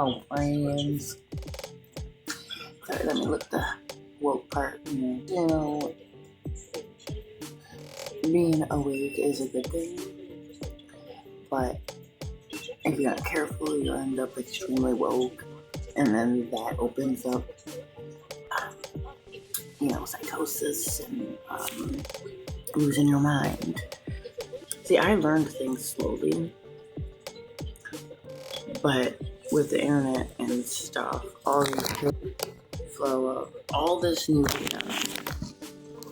Oh, friends. Sorry, let me look the woke part. Being awake is a good thing, but if you're not careful, you'll end up extremely woke, and then that opens up, psychosis and losing your mind. See, I learned things slowly, but with the internet and stuff, all the flow of all this new data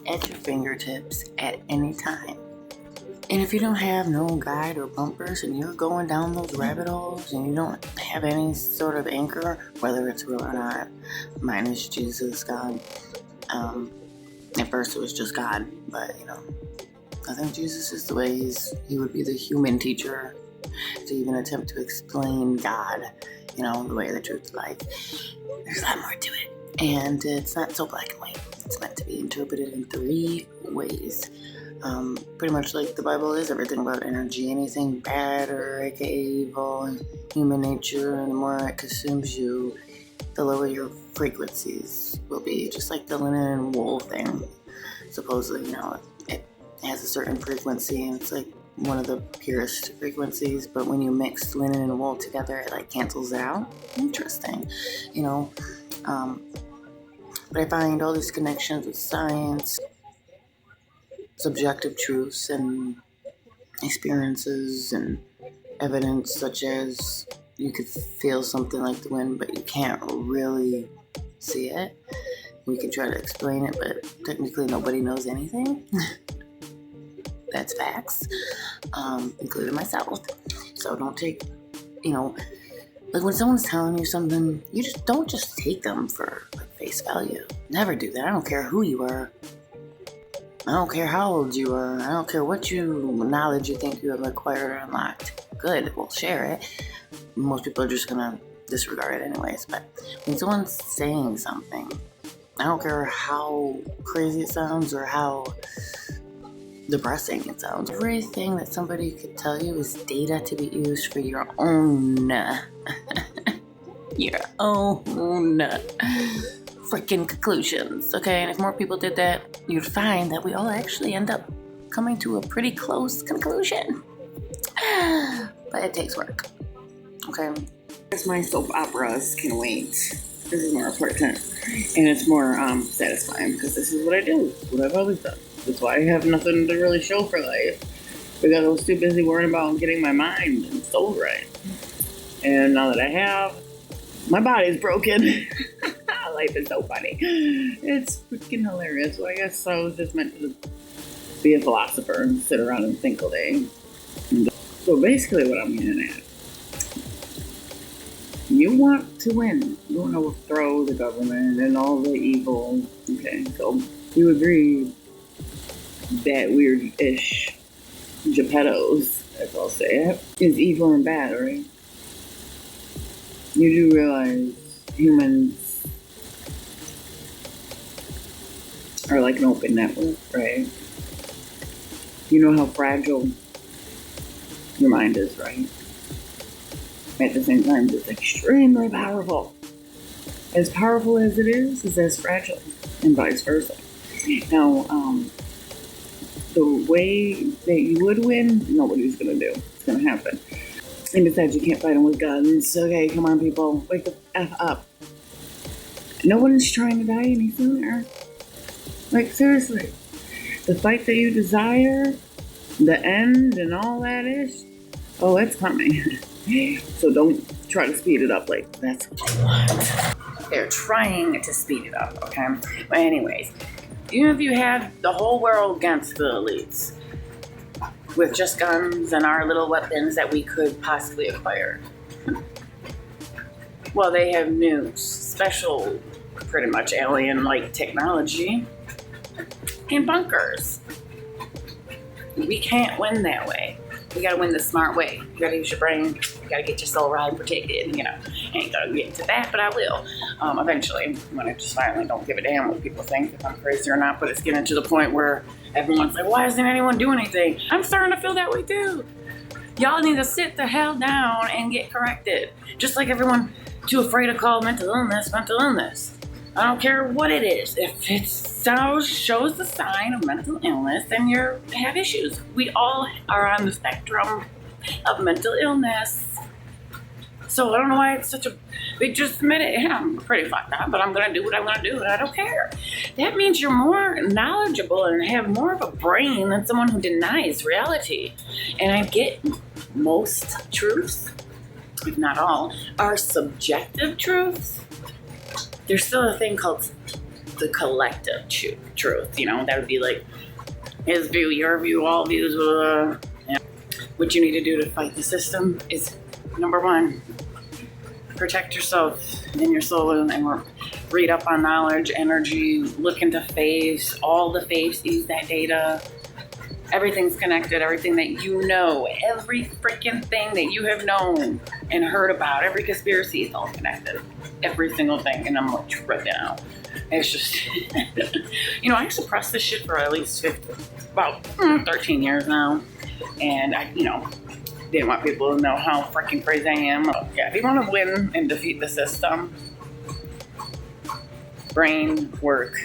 at your fingertips at any time. And if you don't have no guide or bumpers and you're going down those rabbit holes and you don't have any sort of anchor, whether it's real or not, mine is Jesus, God. At first it was just God, but I think Jesus is the way he would be the human teacher to even attempt to explain God, the way, the truth, the life. There's a lot more to it. And it's not so black and white. It's meant to be interpreted in 3 ways. Pretty much like the Bible is everything about energy. Anything bad or aka evil, human nature, and the more it consumes you, the lower your frequencies will be. Just like the linen and wool thing. Supposedly, it has a certain frequency, and it's like one of the purest frequencies, but when you mix linen and wool together, it like cancels it out. Interesting, but I find all these connections with science, subjective truths, and experiences and evidence, such as you could feel something like the wind, but you can't really see it. We can try to explain it, but technically nobody knows anything. That's facts, including myself. So don't take, like when someone's telling you something, you don't just take them for face value. Never do that. I don't care who you are. I don't care how old you are. I don't care what knowledge you think you have acquired or unlocked. Good, we'll share it. Most people are just gonna disregard it anyways. But when someone's saying something, I don't care how crazy it sounds or how depressing it sounds. Everything that somebody could tell you is data to be used for your own freaking conclusions, okay? And if more people did that, you'd find that we all actually end up coming to a pretty close conclusion. But it takes work, okay? As my soap operas can wait. This is more important, and it's more satisfying because this is what I do, what I've always done. That's why I have nothing to really show for life, because I was too busy worrying about getting my mind and soul right. And now that I have, my body's broken. Life is so funny. It's freaking hilarious. So I guess I was just meant to be a philosopher and sit around and think all day. So basically what I'm getting at, you want to win. You want to overthrow the government and all the evil. Okay, so you agree that weird-ish Geppettos, as I'll say it, is evil and bad, right? You do realize humans are like an open network, right? You know how fragile your mind is, right? At the same time, it's extremely powerful. As powerful as it is as fragile, and vice versa. Now, the way that you would win, nobody's gonna do. It's gonna happen. And besides, you can't fight them with guns. Okay, come on, people, wake the F up. No one is trying to die any sooner. Like, seriously, the fight that you desire, the end and all that is, oh, it's coming. So don't try to speed it up like that's what they want. They're trying to speed it up, okay? But anyways, even if you had the whole world against the elites with just guns and our little weapons that we could possibly acquire, well, they have new special, pretty much alien-like technology in bunkers. We can't win that way. We gotta win the smart way. You gotta use your brain. You gotta get your soul right and protected. I ain't gonna get into that, but I will eventually, when I just finally don't give a damn what people think, if I'm crazy or not. But it's getting to the point where everyone's like, why doesn't anyone do anything? I'm starting to feel that way too. Y'all need to sit the hell down and get corrected. Just like everyone too afraid to call mental illness mental illness. I don't care what it is. If it shows the sign of mental illness, then you have issues. We all are on the spectrum of mental illness. So I don't know why it's such a big, just admit it. Yeah, I'm pretty fucked up, but I'm going to do what I'm going to do, and I don't care. That means you're more knowledgeable and have more of a brain than someone who denies reality. And I get most truths, if not all, are subjective truths. There's still a thing called the collective truth. You know, that would be like his view, your view, all views. Yeah. What you need to do to fight the system is, number one, protect yourself and your soul and read up on knowledge, energy, look into faiths, all the faiths use that data. Everything's connected, everything that you know, every freaking thing that you have known and heard about, every conspiracy is all connected. Every single thing, and I'm like, right now. It's just, you know, I suppressed this shit for at least about 13 years now. And I, didn't want people to know how freaking crazy I am. Yeah, if you want to win and defeat the system, brain work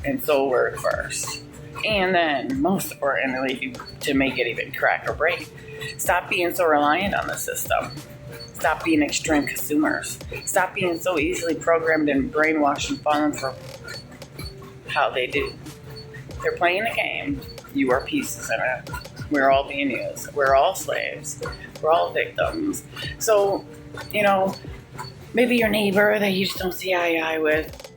and soul work first. And then, most importantly, to make it even crack or break, stop being so reliant on the system. Stop being extreme consumers. Stop being so easily programmed and brainwashed and falling for how they do. They're playing a game. You are pieces in it. We're all being used. We're all slaves. We're all victims. So, maybe your neighbor that you just don't see eye to eye with,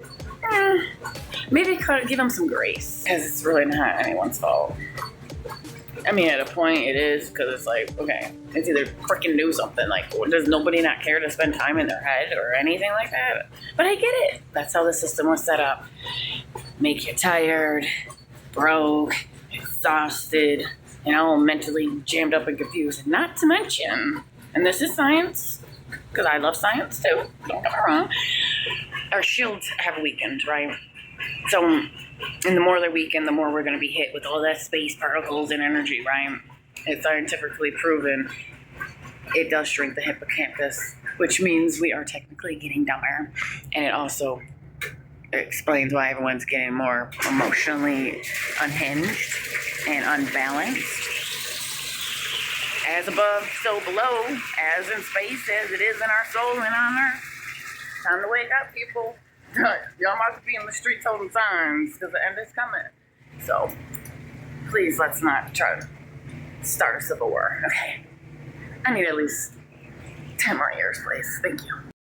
maybe give them some grace, because it's really not anyone's fault. I mean, at a point it is, because it's like, okay, it's either freaking do something. Like, does nobody not care to spend time in their head or anything like that? But I get it. That's how the system was set up. Make you tired, broke, exhausted, mentally jammed up and confused. Not to mention, and this is science, because I love science too, don't get me wrong, our shields have weakened, right? So, and the more they're weakened, the more we're going to be hit with all that space particles and energy, right? It's scientifically proven it does shrink the hippocampus, which means we are technically getting dumber. And it also explains why everyone's getting more emotionally unhinged and unbalanced. As above, so below, as in space, as it is in our soul and on earth. Time to wake up, people. Y'all must be in the streets holding signs, because the end is coming. So, please, let's not try to start a civil war, okay? I need at least 10 more years, please. Thank you.